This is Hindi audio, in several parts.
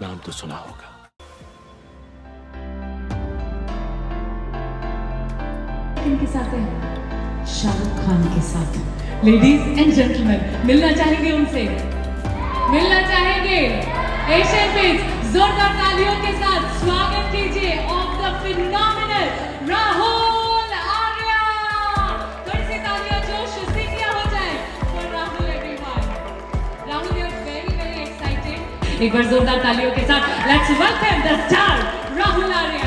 नाम तो सुना होगा। किनके साथ है? शाहरुख खान के साथ। लेडीज एंड जेंटलमैन, मिलना चाहेंगे उनसे? मिलना चाहेंगे? एशियन पेंट्स, जोरदार तालियों के साथ स्वागत कीजिए of the phenomenal Rahul Arya. थोड़ी सी तालियां जोश से किया हो जाए for Rahul everyone. Rahul, you are very very excited. एक बार जोरदार तालियों के साथ let's welcome the star Rahul Arya.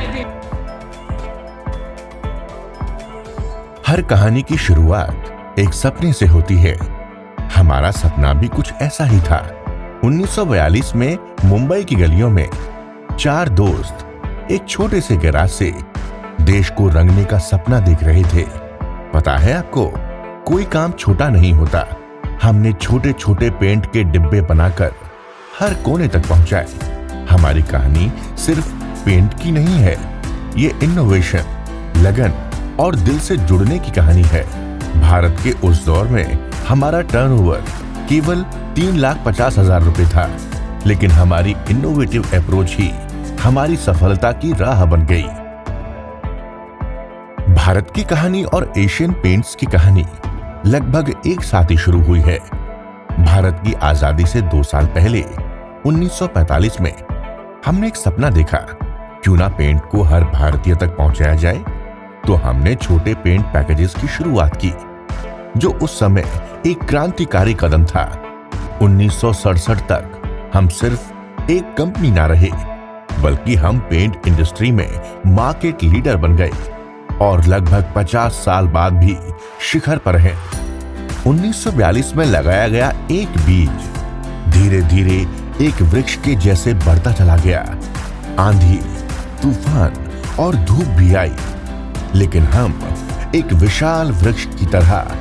हर कहानी की शुरुआत एक सपने से होती है। हमारा सपना भी कुछ ऐसा ही था। 1942 में मुंबई की गलियों में 4 दोस्त एक छोटे से गैराज से देश को रंगने का सपना देख रहे थे। पता है आपको, कोई काम छोटा नहीं होता। हमने छोटे छोटे पेंट के डिब्बे बनाकर हर कोने तक पहुंचाए। हमारी कहानी सिर्फ पेंट की नहीं है, ये इनोवेशन, लगन और दिल से जुड़ने की कहानी है। भारत के उस दौर में हमारा टर्नओवर केवल 3,50,000 रुपए था, लेकिन हमारी इनोवेटिव अप्रोच ही हमारी सफलता की राह बन गई। भारत की कहानी और एशियन पेंट्स की कहानी लगभग एक साथ ही शुरू हुई है। भारत की आजादी से 2 साल पहले 1945 में हमने एक सपना देखा, क्यों ना पेंट को हर भारतीय तक पहुंचाया जाए। तो हमने छोटे पेंट पैकेजेस की शुरुआत की, जो उस समय एक क्रांतिकारी कदम था। 1967 तक हम सिर्फ एक कंपनी ना रहे, बल्कि हम पेंट इंडस्ट्री में मार्केट लीडर बन गए और लगभग 50 साल बाद भी शिखर पर हैं। 1942 में लगाया गया एक बीज धीरे धीरे एक वृक्ष के जैसे बढ़ता चला गया। आंधी, तूफान और धूप भी आई, लेकिन हम एक विशाल वृक्ष की तरह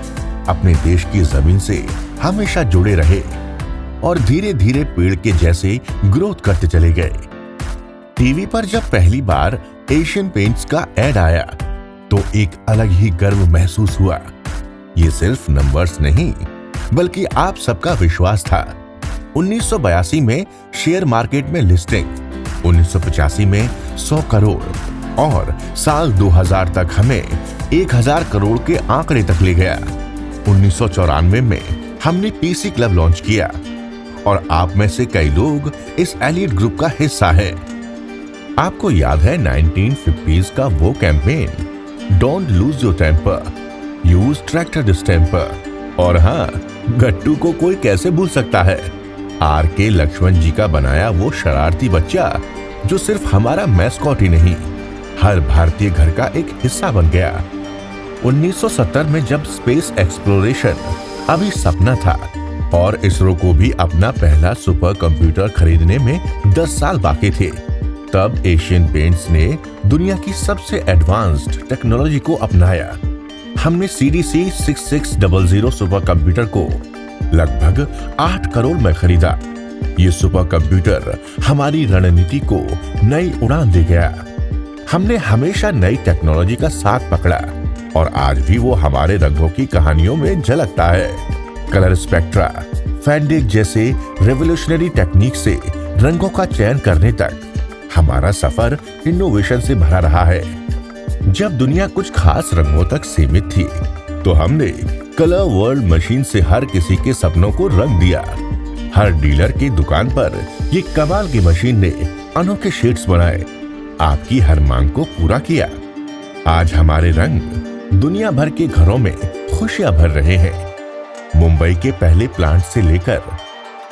अपने देश की जमीन से हमेशा जुड़े रहे और धीरे धीरे पेड़ के जैसे ग्रोथ करते चले गए। टीवी पर जब पहली बार एशियन पेंट्स का एड आया तो एक अलग ही गर्व महसूस हुआ। ये सिर्फ नंबर्स नहीं, बल्कि आप सबका विश्वास था। 1982 में शेयर मार्केट में लिस्टिंग, 1985 में 100 करोड़ और साल 2000 तक हमें 1000 करोड़ के आंकड़े तक ले गया। 1994 में हमने पीसी क्लब लॉन्च किया और आप में से कई लोग इस एलीट ग्रुप का हिस्सा है। आपको याद है 1950s का वो campaign, don't lose your temper, use Tractor distemper. और हाँ, गट्टू को कोई कैसे भूल सकता है। आर.के. लक्ष्मण जी का बनाया वो शरारती बच्चा, जो सिर्फ हमारा मैस्कॉट ही नहीं, हर भारतीय घर का एक हिस्सा बन गया। 1970 में जब स्पेस एक्सप्लोरेशन अभी सपना था और इसरो को भी अपना पहला सुपर कंप्यूटर खरीदने में 10 साल बाकी थे, तब एशियन पेंट्स ने दुनिया की सबसे एडवांस्ड टेक्नोलॉजी को अपनाया। हमने CDC 6600 सुपर कंप्यूटर को लगभग 8 करोड़ में खरीदा। ये सुपर कंप्यूटर हमारी रणनीति को नई उड़ान दे गया। हमने हमेशा नई टेक्नोलॉजी का साथ पकड़ा और आज भी वो हमारे रंगों की कहानियों में झलकता है। कलर स्पेक्ट्रा, फैंडिक जैसे रेवोल्यूशनरी टेक्निक से रंगों का चयन करने तक हमारा सफर इनोवेशन से भरा रहा है। जब दुनिया कुछ खास रंगों तक सीमित थी, तो हमने कलर वर्ल्ड मशीन से हर किसी के सपनों को रंग दिया। हर डीलर की दुकान पर ये कमाल की मशीन ने अनोखे शेड्स बनाए, आपकी हर मांग को पूरा किया। आज हमारे रंग दुनिया भर के घरों में खुशियां भर रहे हैं। मुंबई के पहले प्लांट से लेकर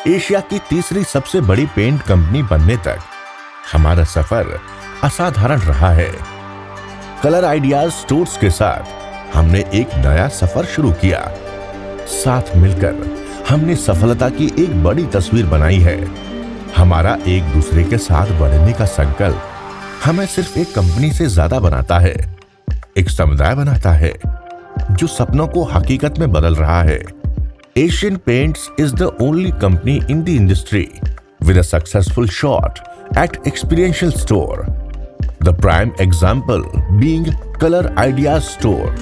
एशिया की तीसरी सबसे बड़ी पेंट कंपनी बनने तक हमारा सफर असाधारण रहा है। कलर आइडियाज स्टोर्स के साथ हमने एक नया सफर शुरू किया। साथ मिलकर हमने सफलता की एक बड़ी तस्वीर बनाई है। हमारा एक दूसरे के साथ बढ़ने का संकल्प हमें सिर्फ एक कंपनी से ज्यादा बनाता है, एक समुदाय बनाता है जो सपनों को हकीकत में बदल रहा है। Asian paints is the only company in the industry with a successful shot at experiential store. The prime example being Color Ideas Store.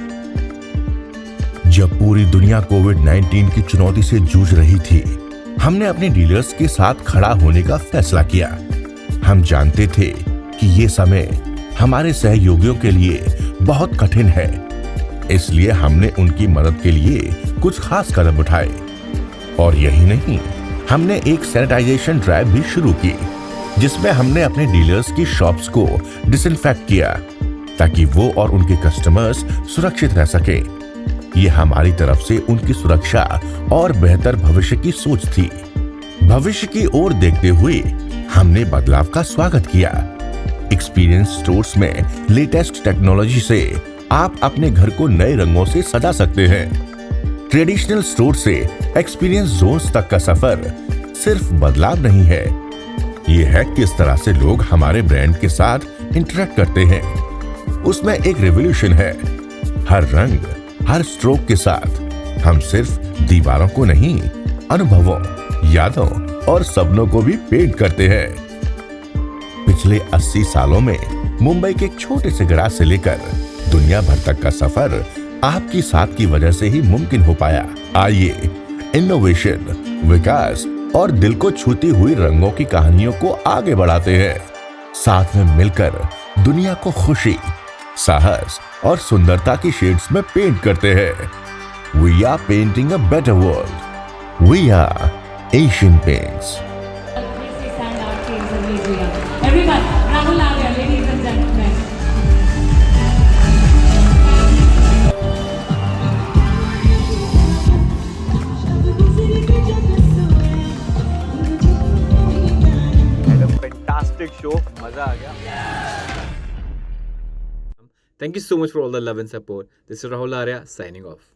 जब पूरी दुनिया कोविड-19 की चुनौती से जूझ रही थी, हमने अपने डीलर्स के साथ खड़ा होने का फैसला किया। हम जानते थे कि ये समय हमारे सहयोगियों के लिए बहुत कठिन है, इसलिए हमने उनकी मदद के लिए कुछ खास कदम उठाए। और यही नहीं, हमने एक सैनिटाइजेशन ड्राइव भी शुरू की, जिसमें हमने अपने डीलर्स की शॉप्स को डिसइंफेक्ट किया ताकि वो और उनके कस्टमर्स सुरक्षित रह सके। ये हमारी तरफ से उनकी सुरक्षा और बेहतर भविष्य की सोच थी। भविष्य की ओर देखते हुए हमने बदलाव का स्वागत किया। एक्सपीरियंस स्टोर्स में लेटेस्ट टेक्नोलॉजी से आप अपने घर को नए रंगों से सजा सकते हैं। ट्रेडिशनल स्टोर से एक्सपीरियंस जोन्स तक का सफर सिर्फ बदलाव नहीं है, ये है किस तरह से लोग हमारे ब्रांड के साथ इंटरेक्ट करते हैं। उसमें एक रेवोल्यूशन है। हर रंग, हर स्ट्रोक के साथ हम सिर्फ दीवारों को नहीं, अनुभवों, यादों और सपनों को भी पेंट करते हैं। पिछले 80 सालों में मुंबई के एक छोटे से गराज से लेकर दुनिया भर तक का सफर आपकी साथ की वजह से ही मुमकिन हो पाया। आइए इनोवेशन, विकास और दिल को छूती हुई रंगों की कहानियों को आगे बढ़ाते हैं। साथ में मिलकर दुनिया को खुशी, साहस और सुंदरता की शेड्स में पेंट करते हैं। We are painting a better world. We are Asian Paints. Everyone, Rahul Arya, ladies and gentlemen. Had a fantastic show. मजा आ गया. Thank you so much for all the love and support. This is Rahul Arya signing off.